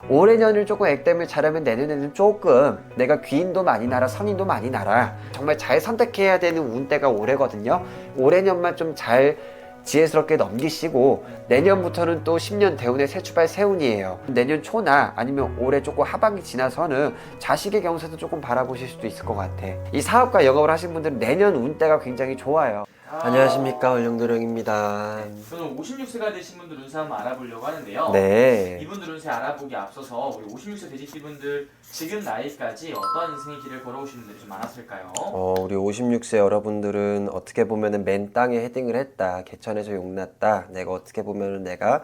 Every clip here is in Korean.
올해 년을 조금 액땜을 잘하면 내년에는 조금 내가 귀인도 많이 날아 성인도 많이 날아 정말 잘 선택해야 되는 운대가 올해거든요. 올해 년만 좀 잘 지혜스럽게 넘기시고 내년부터는 또 10년 대운의 새 출발 새 운이에요. 내년 초나 아니면 올해 조금 하반기 지나서는 자식의 경세도 조금 바라보실 수도 있을 것 같아. 이 사업과 영업을 하신 분들은 내년 운대가 굉장히 좋아요. 안녕하십니까, 얼령도령입니다. 저는 56세가 되신 분들 운세 한번 알아보려고 하는데요. 네. 이분들 운세 알아보기 앞서서 우리 56세 돼지띠분들 지금 나이까지 어떠한 인생의 길을 걸어오신 분들이 좀 많았을까요? 우리 56세 여러분들은 어떻게 보면은 맨 땅에 헤딩을 했다. 개천에서 용났다. 내가 어떻게 보면은 내가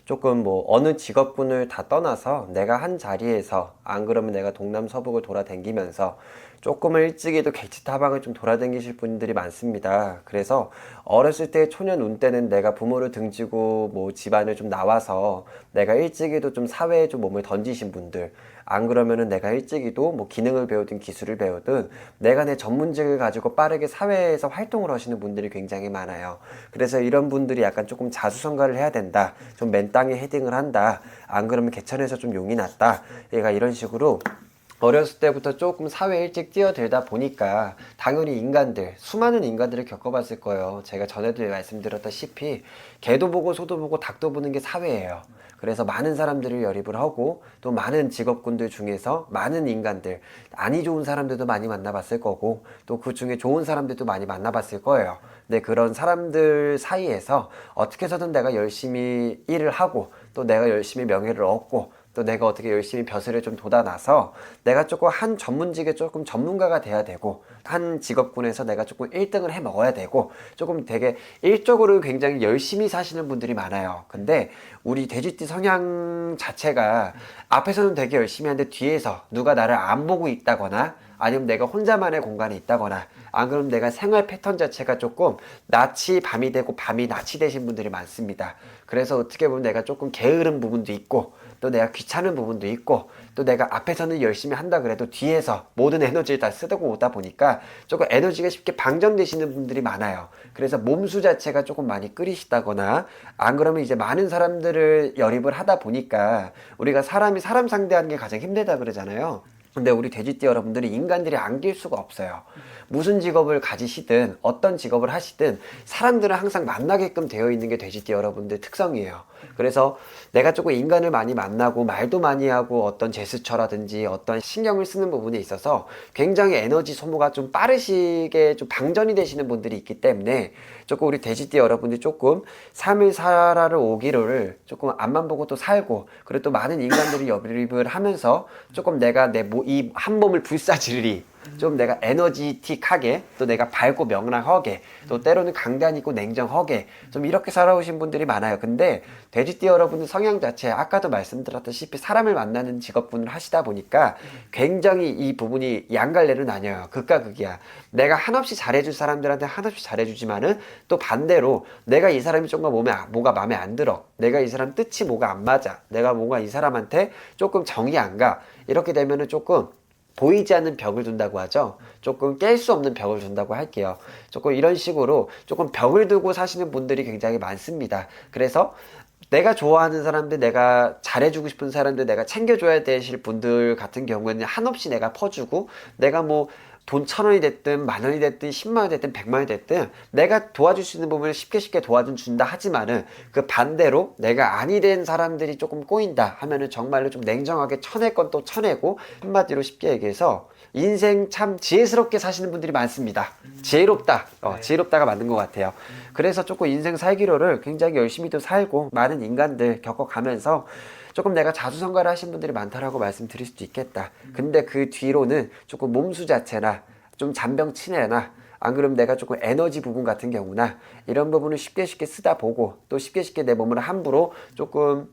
조금 뭐 어느 직업군을 다 떠나서 내가 한 자리에서 안 그러면 내가 동남서북을 돌아다니면서 조금 일찍이도 객지타방을 좀 돌아다니실 분들이 많습니다. 그래서 어렸을 때 초년 운 때는 내가 부모를 등지고 뭐 집안을 좀 나와서 내가 일찍이도 좀 사회에 좀 몸을 던지신 분들, 안 그러면은 내가 일찍이도 뭐 기능을 배우든 기술을 배우든 내가 내 전문직을 가지고 빠르게 사회에서 활동을 하시는 분들이 굉장히 많아요. 그래서 이런 분들이 약간 조금 자수성가를 해야 된다. 좀 맨 땅에 헤딩을 한다. 안 그러면 개천에서 좀 용이 났다. 얘가 이런 식으로 어렸을 때부터 조금 사회에 일찍 뛰어들다 보니까 당연히 인간들, 수많은 인간들을 겪어봤을 거예요. 제가 전에도 말씀드렸다시피 개도 보고 소도 보고 닭도 보는 게 사회예요. 그래서 많은 사람들을 열입을 하고 또 많은 직업군들 중에서 많은 인간들, 안이 좋은 사람들도 많이 만나봤을 거고 또 그 중에 좋은 사람들도 많이 만나봤을 거예요. 근데 그런 사람들 사이에서 어떻게 해서든 내가 열심히 일을 하고 또 내가 열심히 명예를 얻고 또 내가 어떻게 열심히 벼슬을 좀 돋아나서 내가 조금 한 전문직에 조금 전문가가 돼야 되고 한 직업군에서 내가 조금 1등을 해 먹어야 되고 조금 되게 일적으로 굉장히 열심히 사시는 분들이 많아요. 근데 우리 돼지띠 성향 자체가 앞에서는 되게 열심히 하는데 뒤에서 누가 나를 안 보고 있다거나 아니면 내가 혼자만의 공간에 있다거나 안 그러면 내가 생활 패턴 자체가 조금 낮이 밤이 되고 밤이 낮이 되신 분들이 많습니다. 그래서 어떻게 보면 내가 조금 게으른 부분도 있고 또 내가 귀찮은 부분도 있고 또 내가 앞에서는 열심히 한다 그래도 뒤에서 모든 에너지를 다 쓰고 오다 보니까 조금 에너지가 쉽게 방전되시는 분들이 많아요. 그래서 몸수 자체가 조금 많이 끓이시다거나 안 그러면 이제 많은 사람들을 열입을 하다 보니까 우리가 사람이 사람 상대하는 게 가장 힘들다 그러잖아요. 근데 우리 돼지띠 여러분들이 인간들이 안길 수가 없어요. 무슨 직업을 가지시든 어떤 직업을 하시든 사람들은 항상 만나게끔 되어 있는 게 돼지띠 여러분들 특성이에요. 그래서 내가 조금 인간을 많이 만나고 말도 많이 하고 어떤 제스처라든지 어떤 신경을 쓰는 부분에 있어서 굉장히 에너지 소모가 좀 빠르시게 좀 방전이 되시는 분들이 있기 때문에 조금 우리 돼지띠 여러분들이 조금 3일 살아를 오기를 조금 앞만 보고 또 살고 그리고 또 많은 인간들이 여립을 하면서 조금 내가 이 한 몸을 불사질리 좀 내가 에너지틱하게 또 내가 밝고 명랑하게 또 때로는 강단있고 냉정하게 좀 이렇게 살아오신 분들이 많아요. 근데 돼지띠 여러분의 성향 자체 아까도 말씀드렸다시피 사람을 만나는 직업군을 하시다 보니까 굉장히 이 부분이 양갈래로 나뉘어요. 극과 극이야. 내가 한없이 잘해줄 사람들한테 한없이 잘해주지만은 또 반대로 내가 이 사람이 조금 뭐가 마음에 안 들어. 내가 이 사람 뜻이 뭐가 안 맞아. 내가 뭔가 이 사람한테 조금 정이 안 가. 이렇게 되면은 조금 보이지 않는 벽을 둔다고 하죠. 조금 깰 수 없는 벽을 둔다고 할게요. 조금 이런 식으로 조금 벽을 두고 사시는 분들이 굉장히 많습니다. 그래서 내가 좋아하는 사람들, 내가 잘해주고 싶은 사람들, 내가 챙겨줘야 되실 분들 같은 경우에는 한없이 내가 퍼주고 내가 뭐 돈 1,000원이 됐든 10,000원이 됐든 10만원이 됐든 100만원이 됐든 내가 도와줄 수 있는 부분을 쉽게 도와준다 하지만은 그 반대로 내가 아니 된 사람들이 조금 꼬인다 하면은 정말로 좀 냉정하게 쳐낼 건 또 쳐내고 한마디로 쉽게 얘기해서 인생 참 지혜스럽게 사시는 분들이 많습니다. 지혜롭다. 지혜롭다가 맞는 것 같아요. 그래서 조금 인생 살기로를 굉장히 열심히도 살고 많은 인간들 겪어가면서 조금 내가 자수성가를 하신 분들이 많다라고 말씀드릴 수도 있겠다. 근데 그 뒤로는 조금 몸수 자체나 좀 잔병 치레나 안 그러면 내가 조금 에너지 부분 같은 경우나 이런 부분을 쉽게 쓰다 보고 또 쉽게 내 몸을 함부로 조금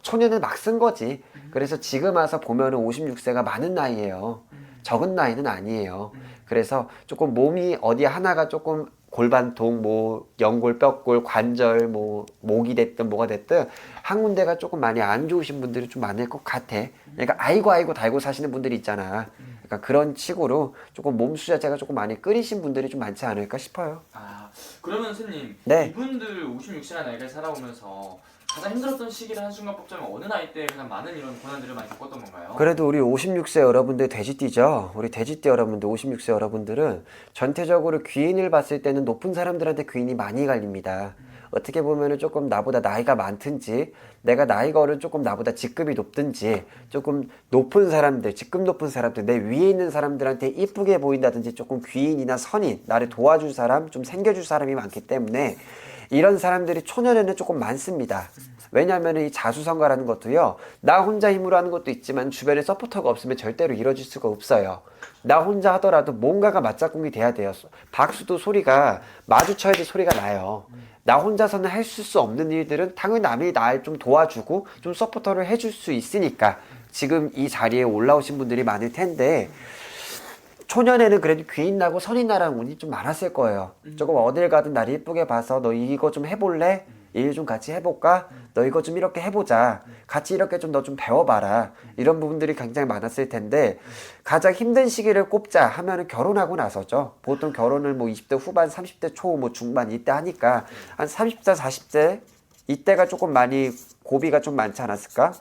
초년을 막 쓴 거지. 그래서 지금 와서 보면은 56세가 많은 나이예요. 적은 나이는 아니에요. 그래서 조금 몸이 어디 하나가 조금 골반통, 뭐 연골, 뼈골, 관절, 뭐 목이 됐든 뭐가 됐든 한 군데가 조금 많이 안 좋으신 분들이 좀 많을 것 같아. 그러니까 아이고 달고 사시는 분들이 있잖아. 그러니까 그런 식으로 조금 몸수 자체가 조금 많이 끓이신 분들이 좀 많지 않을까 싶어요. 그러면 선생님, 네. 이분들 56세나 나이를 살아오면서 가장 힘들었던 시기를 한순간 뽑자면 어느 나이 때 가장 많은 이런 고난들을 많이 겪었던 건가요? 그래도 우리 56세 여러분들 돼지띠죠? 우리 돼지띠 여러분들, 56세 여러분들은 전체적으로 귀인을 봤을 때는 높은 사람들한테 귀인이 많이 갈립니다. 어떻게 보면은 조금 나보다 나이가 많든지, 내가 나이가 어른 조금 나보다 직급이 높든지, 조금 높은 사람들, 직급 높은 사람들, 내 위에 있는 사람들한테 이쁘게 보인다든지 조금 귀인이나 선인, 나를 도와줄 사람, 좀 챙겨줄 사람이 많기 때문에 이런 사람들이 초년에는 조금 많습니다. 왜냐하면 이 자수성가라는 것도요, 나 혼자 힘으로 하는 것도 있지만 주변에 서포터가 없으면 절대로 이루어질 수가 없어요. 나 혼자 하더라도 뭔가가 맞짝꿍이 돼야 돼요. 박수도 소리가 마주쳐야지 소리가 나요. 나 혼자서는 할 수 없는 일들은 당연히 남이 날 좀 도와주고 좀 서포터를 해줄 수 있으니까 지금 이 자리에 올라오신 분들이 많을 텐데, 초년에는 그래도 귀인 나고 선인 나라는 운이 좀 많았을 거예요. 조금 어딜 가든 나를 이쁘게 봐서 너 이거 좀 해볼래? 일 좀 같이 해볼까? 너 이거 좀 이렇게 해보자. 같이 이렇게 좀 너 좀 배워봐라. 이런 부분들이 굉장히 많았을 텐데, 가장 힘든 시기를 꼽자 하면은 결혼하고 나서죠. 보통 결혼을 뭐 20대 후반, 30대 초, 뭐 중반 이때 하니까 한 30대, 40대 이때가 조금 많이 고비가 좀 많지 않았을까?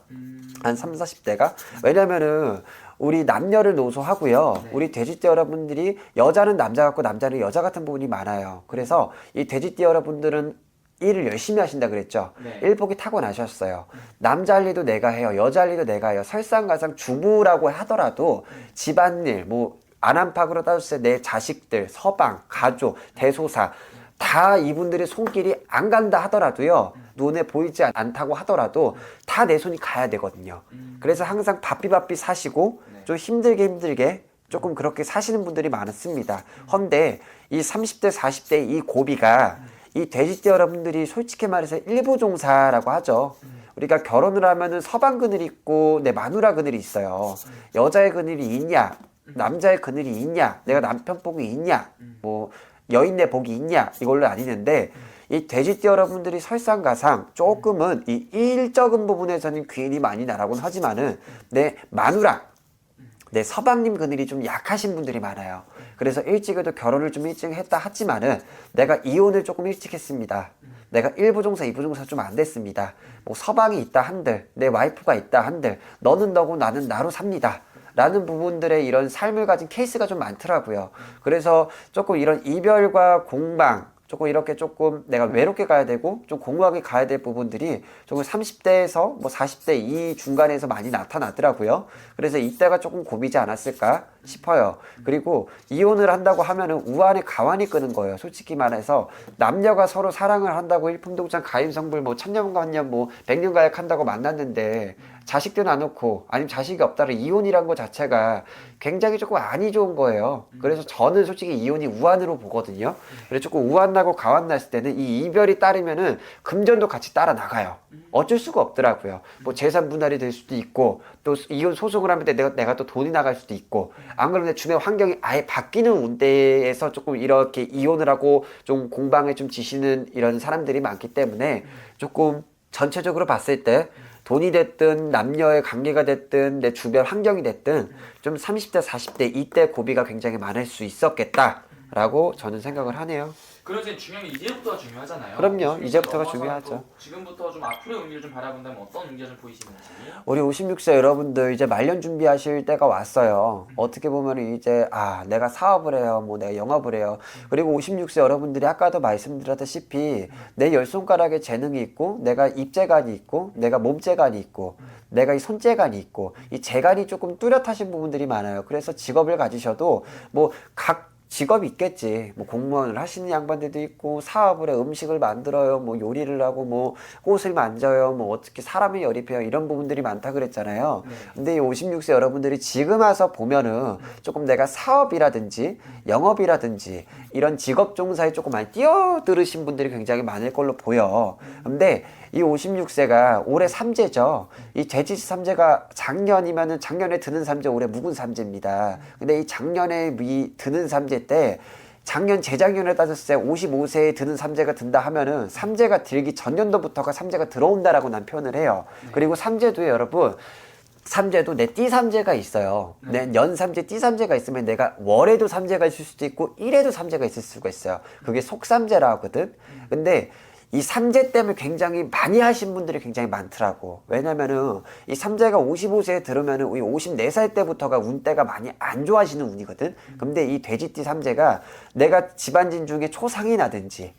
한 3, 40대가? 왜냐면은 우리 남녀를 노소하고요. 우리 돼지띠 여러분들이 여자는 남자 같고 남자는 여자 같은 부분이 많아요. 그래서 이 돼지띠 여러분들은 일을 열심히 하신다 그랬죠. 네. 일복이 타고나셨어요. 남자 할 일도 내가 해요. 여자 할 일도 내가 해요. 설상가상 주부라고 하더라도 집안일, 뭐 안안팍으로 따졌을 때 내 자식들, 서방, 가족, 대소사 다 이분들의 손길이 안 간다 하더라도요, 눈에 보이지 않다고 하더라도 다 내 손이 가야 되거든요. 그래서 항상 바삐바삐 사시고 좀 힘들게 조금 그렇게 사시는 분들이 많습니다. 헌데 이 30대 40대 이 고비가 이 돼지띠 여러분들이 솔직히 말해서 일부종사라고 하죠. 우리가 결혼을 하면은 서방 그늘이 있고 내 마누라 그늘이 있어요. 여자의 그늘이 있냐, 남자의 그늘이 있냐, 내가 남편 복이 있냐, 뭐 여인네 복이 있냐, 이걸로 나뉘는데, 이 돼지띠 여러분들이 설상가상 조금은 이 일적인 부분에서는 귀인이 많이 나라고는 하지만은 내 마누라, 내 서방님 그늘이 좀 약하신 분들이 많아요. 그래서 일찍 해도 결혼을 좀 일찍 했다 하지만은 내가 이혼을 조금 일찍 했습니다. 내가 1부종사, 2부종사 좀 안 됐습니다. 뭐 서방이 있다 한들, 내 와이프가 있다 한들, 너는 너고 나는 나로 삽니다. 라는 부분들의 이런 삶을 가진 케이스가 좀 많더라고요. 그래서 조금 이런 이별과 공방, 조금 이렇게 조금 내가 외롭게 가야 되고 좀 공허하게 가야 될 부분들이 조금 30대에서 뭐 40대 이 중간에서 많이 나타나더라고요. 그래서 이때가 조금 고비지 않았을까 싶어요. 그리고 이혼을 한다고 하면은 우한의 가환이 끄는 거예요. 솔직히 말해서 남녀가 서로 사랑을 한다고 일품동창 가임성불 뭐 천년만년 뭐 백년가약 한다고 만났는데 자식들 안 놓고 아니면 자식이 없다는 이혼이란 것 자체가 굉장히 조금 안이 좋은 거예요. 그래서 저는 솔직히 이혼이 우한으로 보거든요. 그래서 조금 우한 나고 가환 났을 때는 이 이별이 따르면은 금전도 같이 따라 나가요. 어쩔 수가 없더라고요. 뭐 재산 분할이 될 수도 있고 또 이혼 소송을 하면 내가 또 돈이 나갈 수도 있고, 안 그러면 내 주변 환경이 아예 바뀌는 운대에서 조금 이렇게 이혼을 하고 좀 공방에 좀 지시는 이런 사람들이 많기 때문에 조금 전체적으로 봤을 때 돈이 됐든 남녀의 관계가 됐든 내 주변 환경이 됐든 좀 30대 40대 이때 고비가 굉장히 많을 수 있었겠다라고 저는 생각을 하네요. 그리고 이제 중요한 게 이제부터가 중요하잖아요. 그럼요. 이제부터가 넘어서는 중요하죠. 또 지금부터 좀 앞으로의 의미를 좀 바라본다면 어떤 의미가 좀 보이시는지. 우리 56세 여러분들 이제 말년 준비하실 때가 왔어요. 어떻게 보면 이제 내가 사업을 해요, 뭐 내가 영업을 해요. 그리고 56세 여러분들이 아까도 말씀드렸다시피 내 열 손가락에 재능이 있고 내가 입재간이 있고 내가 몸재간이 있고 내가 이 손재간이 있고 이 재간이 조금 뚜렷하신 부분들이 많아요. 그래서 직업을 가지셔도 뭐 각 직업이 있겠지. 뭐 공무원을 하시는 양반들도 있고 사업을 해, 음식을 만들어요, 뭐 요리를 하고 뭐 꽃을 만져요, 뭐 어떻게 사람을 열입해요, 이런 부분들이 많다 그랬잖아요. 근데 이 56세 여러분들이 지금 와서 보면은 조금 내가 사업이라든지 영업이라든지 이런 직업 종사에 조금 많이 뛰어들으신 분들이 굉장히 많을 걸로 보여. 근데 이 56세가 올해 삼재죠. 이 돼지 삼재가 작년이면은 작년에 드는 삼재, 올해 묵은 삼재입니다. 근데 이 작년에 드는 삼재 때 작년 재작년에 따졌을 때 55세에 드는 삼재가 든다 하면은 삼재가 들기 전년도부터가 삼재가 들어온다라고 난 표현을 해요. 그리고 삼재도에 여러분, 삼재도 내 띠삼재가 있어요. 내 연삼재, 띠삼재가 있으면 내가 월에도 삼재가 있을 수도 있고 일에도 삼재가 있을 수가 있어요. 그게 속삼재라 하거든. 근데 이 삼재 때문에 굉장히 많이 하신 분들이 굉장히 많더라고. 왜냐면은 이 삼재가 55세에 들으면은 우리 54살 때부터가 운때가 많이 안 좋아지는 운이거든. 근데 이 돼지띠 삼재가 내가 집안진 중에 초상이 나든지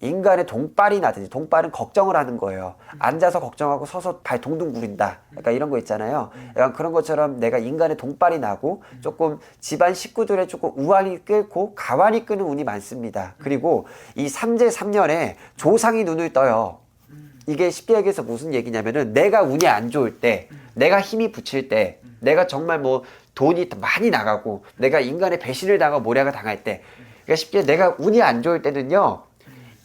인간의 동빨이 나든지, 동빨은 걱정을 하는 거예요. 앉아서 걱정하고 서서 발 동동 구린다. 약간 이런 거 있잖아요. 약간 그런 것처럼 내가 인간의 동빨이 나고 조금 집안 식구들의 조금 우환이 끓고 가환이 끄는 운이 많습니다. 그리고 이 삼재 3년에 조상이 눈을 떠요. 이게 쉽게 얘기해서 무슨 얘기냐면은 내가 운이 안 좋을 때, 내가 힘이 붙일 때, 내가 정말 뭐 돈이 많이 나가고 내가 인간의 배신을 당하고 모략을 당할 때, 그러니까 쉽게 내가 운이 안 좋을 때는요,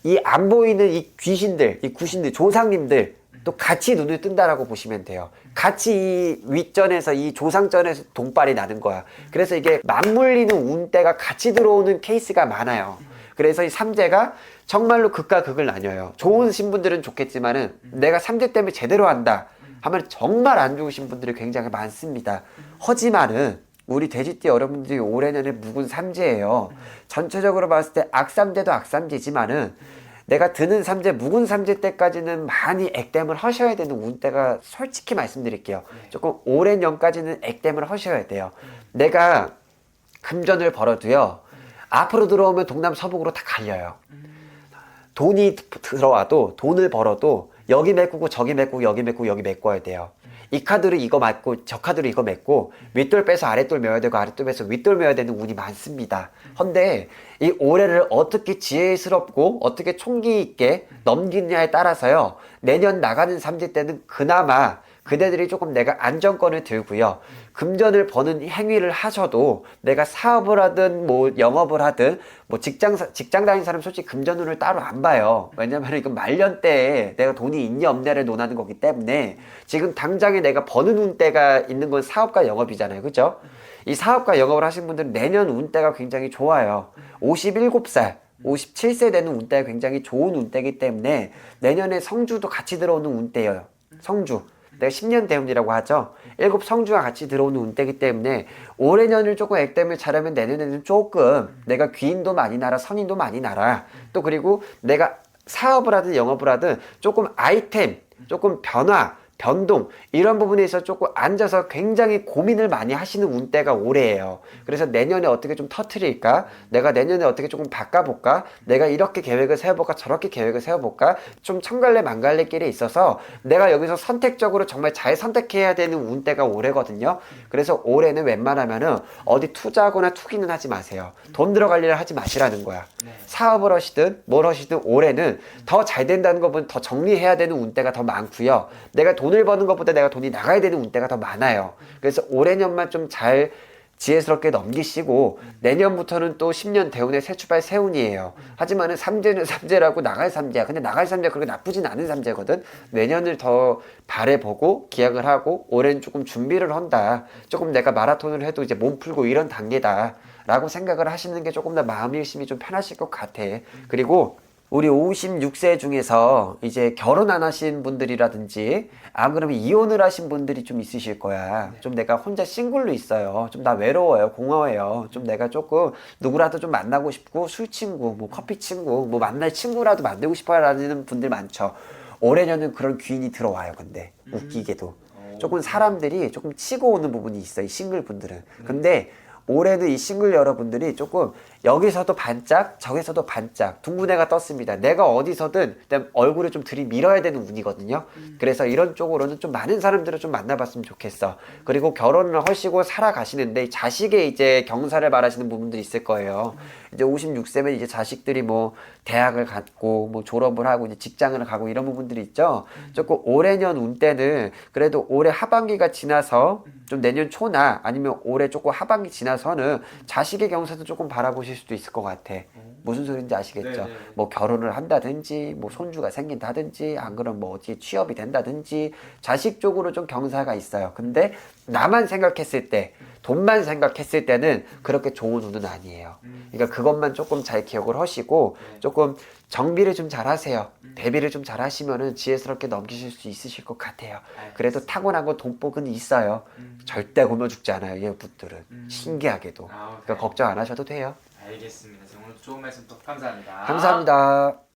이 안 보이는 이 귀신들, 이 구신들, 조상님들 또 같이 눈을 뜬다라고 보시면 돼요. 같이 이 윗전에서 이 조상전에서 동빨이 나는 거야. 그래서 이게 맞물리는 운대가 같이 들어오는 케이스가 많아요. 그래서 이 삼재가 정말로 극과 극을 나뉘어요. 좋으신 분들은 좋겠지만은 내가 삼재 때문에 제대로 한다 하면 정말 안 좋으신 분들이 굉장히 많습니다. 하지만은 우리 돼지띠 여러분들이 올해는 묵은 삼재예요. 전체적으로 봤을 때 악삼재도 악삼재지만은 내가 드는 삼재, 묵은 삼재 때까지는 많이 액땜을 하셔야 되는 운때가 솔직히 말씀드릴게요. 조금 오랜 년까지는 액땜을 하셔야 돼요. 내가 금전을 벌어도요, 앞으로 들어오면 동남 서북으로 다 갈려요. 돈이 들어와도, 돈을 벌어도 여기 메꾸고 저기 메꾸고 여기 메꾸고 여기 메꿔야 돼요. 이 카드로 이거 맞고 저 카드로 이거 맺고 윗돌 빼서 아랫돌 메워야 되고 아랫돌 빼서 윗돌 메워야 되는 운이 많습니다. 헌데 이 올해를 어떻게 지혜스럽고 어떻게 총기 있게 넘기느냐에 따라서요, 내년 나가는 삼재 때는 그나마 그대들이 조금 내가 안정권을 들고요, 금전을 버는 행위를 하셔도 내가 사업을 하든 뭐 영업을 하든 뭐 직장 다니는 사람 솔직히 금전운을 따로 안 봐요. 왜냐면 이건 말년 때에 내가 돈이 있냐 없냐를 논하는 거기 때문에 지금 당장에 내가 버는 운때가 있는 건 사업과 영업이잖아요. 그죠? 이 사업과 영업을 하신 분들은 내년 운때가 굉장히 좋아요. 57살 57세 되는 운때가 굉장히 좋은 운때이기 때문에 내년에 성주도 같이 들어오는 운때예요. 성주. 내가 10년 대운이라고 하죠. 7 성주가 같이 들어오는 운때이기 때문에 올해년을 조금 액땜을 잘하면 내년에는 조금 내가 귀인도 많이 나라, 선인도 많이 나라. 또 그리고 내가 사업을 하든 영업을 하든 조금 아이템, 조금 변화, 변동 이런 부분에 있어서 조금 앉아서 굉장히 고민을 많이 하시는 운때가 올해예요. 그래서 내년에 어떻게 좀 터트릴까? 내가 내년에 어떻게 조금 바꿔볼까? 내가 이렇게 계획을 세워볼까? 저렇게 계획을 세워볼까? 좀 천갈래 만갈래 길에 있어서 내가 여기서 선택적으로 정말 잘 선택해야 되는 운때가 올해거든요. 그래서 올해는 웬만하면은 어디 투자하거나 투기는 하지 마세요. 돈 들어갈 일을 하지 마시라는 거야. 사업을 하시든 뭘 하시든 올해는 더 잘 된다는 것보다 더 정리해야 되는 운때가 더 많고요. 내가 돈을 버는 것보다 내가 돈이 나가야 되는 운때가 더 많아요. 그래서 올해년만 좀 잘 지혜스럽게 넘기시고 내년부터는 또 10년 대운의 새 출발 새 운이에요. 하지만은 삼재는 삼재라고 나갈 삼재야. 근데 나갈 삼재가 그렇게 나쁘진 않은 삼재거든. 내년을 더 바라보고 기약을 하고 올해는 조금 준비를 한다. 조금 내가 마라톤을 해도 이제 몸 풀고 이런 단계다 라고 생각을 하시는 게 조금 더 마음 일심이 좀 편하실 것 같아. 그리고 우리 56세 중에서 이제 결혼 안 하신 분들이라든지 안 그러면 이혼을 하신 분들이 좀 있으실 거야. 좀 내가 혼자 싱글로 있어요. 좀 나 외로워요. 공허해요. 좀 내가 조금 누구라도 좀 만나고 싶고 술 친구, 뭐 커피 친구, 뭐 만날 친구라도 만들고 싶어 라는 분들 많죠. 올해년은 그런 귀인이 들어와요. 근데 웃기게도 조금 사람들이 조금 치고 오는 부분이 있어요. 이 싱글 분들은. 근데 올해는 이 싱글 여러분들이 조금 여기서도 반짝 저기서도 반짝 둥근애가 떴습니다. 내가 어디서든 일단 얼굴을 좀 들이밀어야 되는 운이거든요. 그래서 이런 쪽으로는 좀 많은 사람들을 좀 만나봤으면 좋겠어. 그리고 결혼을 하시고 살아가시는데 자식의 이제 경사를 바라시는 부분들이 있을 거예요. 이제 56세면 이제 자식들이 뭐 대학을 갔고 뭐 졸업을 하고 이제 직장을 가고 이런 부분들이 있죠. 조금 올해년 운 때는 그래도 올해 하반기가 지나서 좀 내년 초나 아니면 올해 조금 하반기 지나서는 자식의 경사도 조금 바라보실 수도 있을 것 같아. 무슨 소리인지 아시겠죠? 네네. 뭐 결혼을 한다든지 뭐 손주가 생긴다든지 안 그러면 뭐 어떻게 취업이 된다든지 자식 쪽으로 좀 경사가 있어요. 근데 나만 생각했을 때 돈만 생각했을 때는 그렇게 좋은 운은 아니에요. 그러니까 그것만 조금 잘 기억을 하시고 조금 정비를 좀 잘 하세요. 대비를 좀 잘 하시면은 지혜스럽게 넘기실 수 있으실 것 같아요. 그래도 타고난 건 돈복은 있어요. 절대 굶어 죽지 않아요. 얘 분들은. 신기하게도. 아, 그러니까 걱정 안 하셔도 돼요. 알겠습니다. 오늘 좋은 말씀 또 감사합니다. 감사합니다.